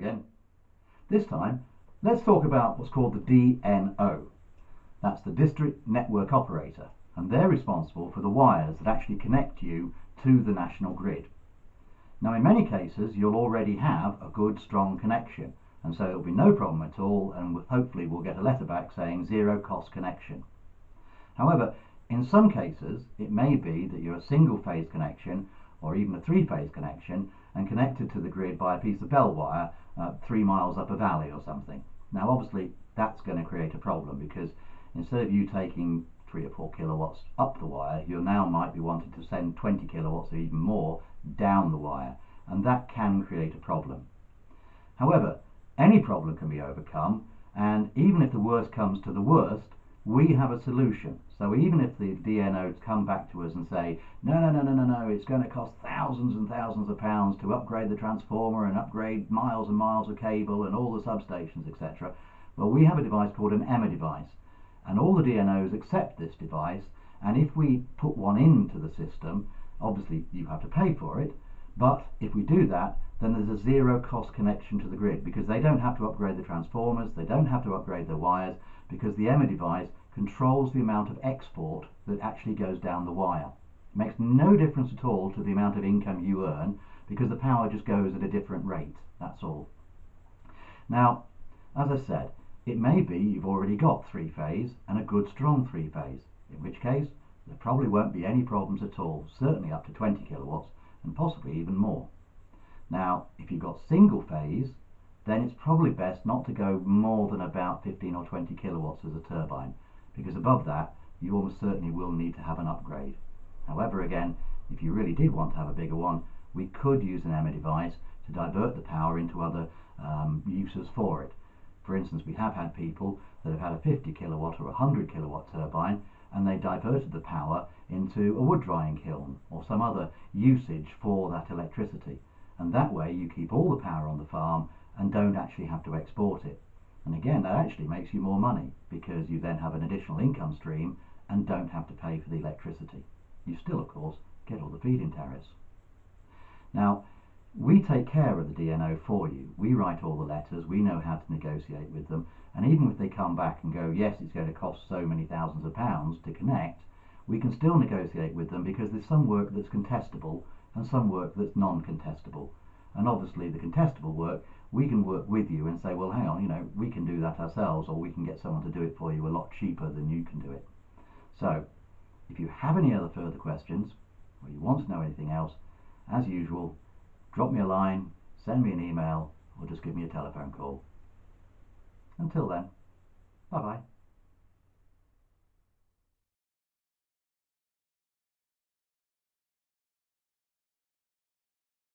again. This time, let's talk about what's called the DNO. That's the District Network Operator, and they're responsible for the wires that actually connect you to the national grid. Now, in many cases, you'll already have a good, strong connection, and so there'll be no problem at all, and hopefully we'll get a letter back saying zero cost connection. However, in some cases, it may be that you're a single phase connection or even a three-phase connection and connected to the grid by a piece of bell wire 3 miles up a valley or something. Now, obviously, that's going to create a problem because instead of you taking 3 or 4 kilowatts up the wire, you now might be wanting to send 20 kilowatts or even more down the wire, and that can create a problem. However, any problem can be overcome, and even if the worst comes to the worst, we have a solution. So even if the DNOs come back to us and say, no, it's going to cost thousands and thousands of pounds to upgrade the transformer and upgrade miles and miles of cable and all the substations, etc. Well, we have a device called an EMA device, and all the DNOs accept this device, and if we put one into the system, obviously you have to pay for it, but if we do that, then there's a zero cost connection to the grid because they don't have to upgrade the transformers, they don't have to upgrade their wires, because the EMA device controls the amount of export that actually goes down the wire. It makes no difference at all to the amount of income you earn because the power just goes at a different rate, that's all. Now, as I said, it may be you've already got three-phase and a good strong three-phase, in which case there probably won't be any problems at all, certainly up to 20 kilowatts and possibly even more. Now, if you've got single phase, then it's probably best not to go more than about 15 or 20 kilowatts as a turbine, because above that you almost certainly will need to have an upgrade. However, again, if you really did want to have a bigger one, we could use an EMA device to divert the power into other uses for it. For instance, we have had people that have had a 50 kilowatt or 100 kilowatt turbine, and they diverted the power into a wood drying kiln or some other usage for that electricity, and that way you keep all the power on the farm and don't actually have to export it. And again, that actually makes you more money because you then have an additional income stream and don't have to pay for the electricity. You still, of course, get all the feed-in tariffs. Now, we take care of the DNO for you. We write all the letters, we know how to negotiate with them, and even if they come back and go, yes, it's going to cost so many thousands of pounds to connect, we can still negotiate with them because there's some work that's contestable and some work that's non-contestable. And obviously the contestable work, we can work with you and say, well, hang on, we can do that ourselves, or we can get someone to do it for you a lot cheaper than you can do it. So, if you have any other further questions, or you want to know anything else, as usual, drop me a line, send me an email, or just give me a telephone call. Until then, bye-bye.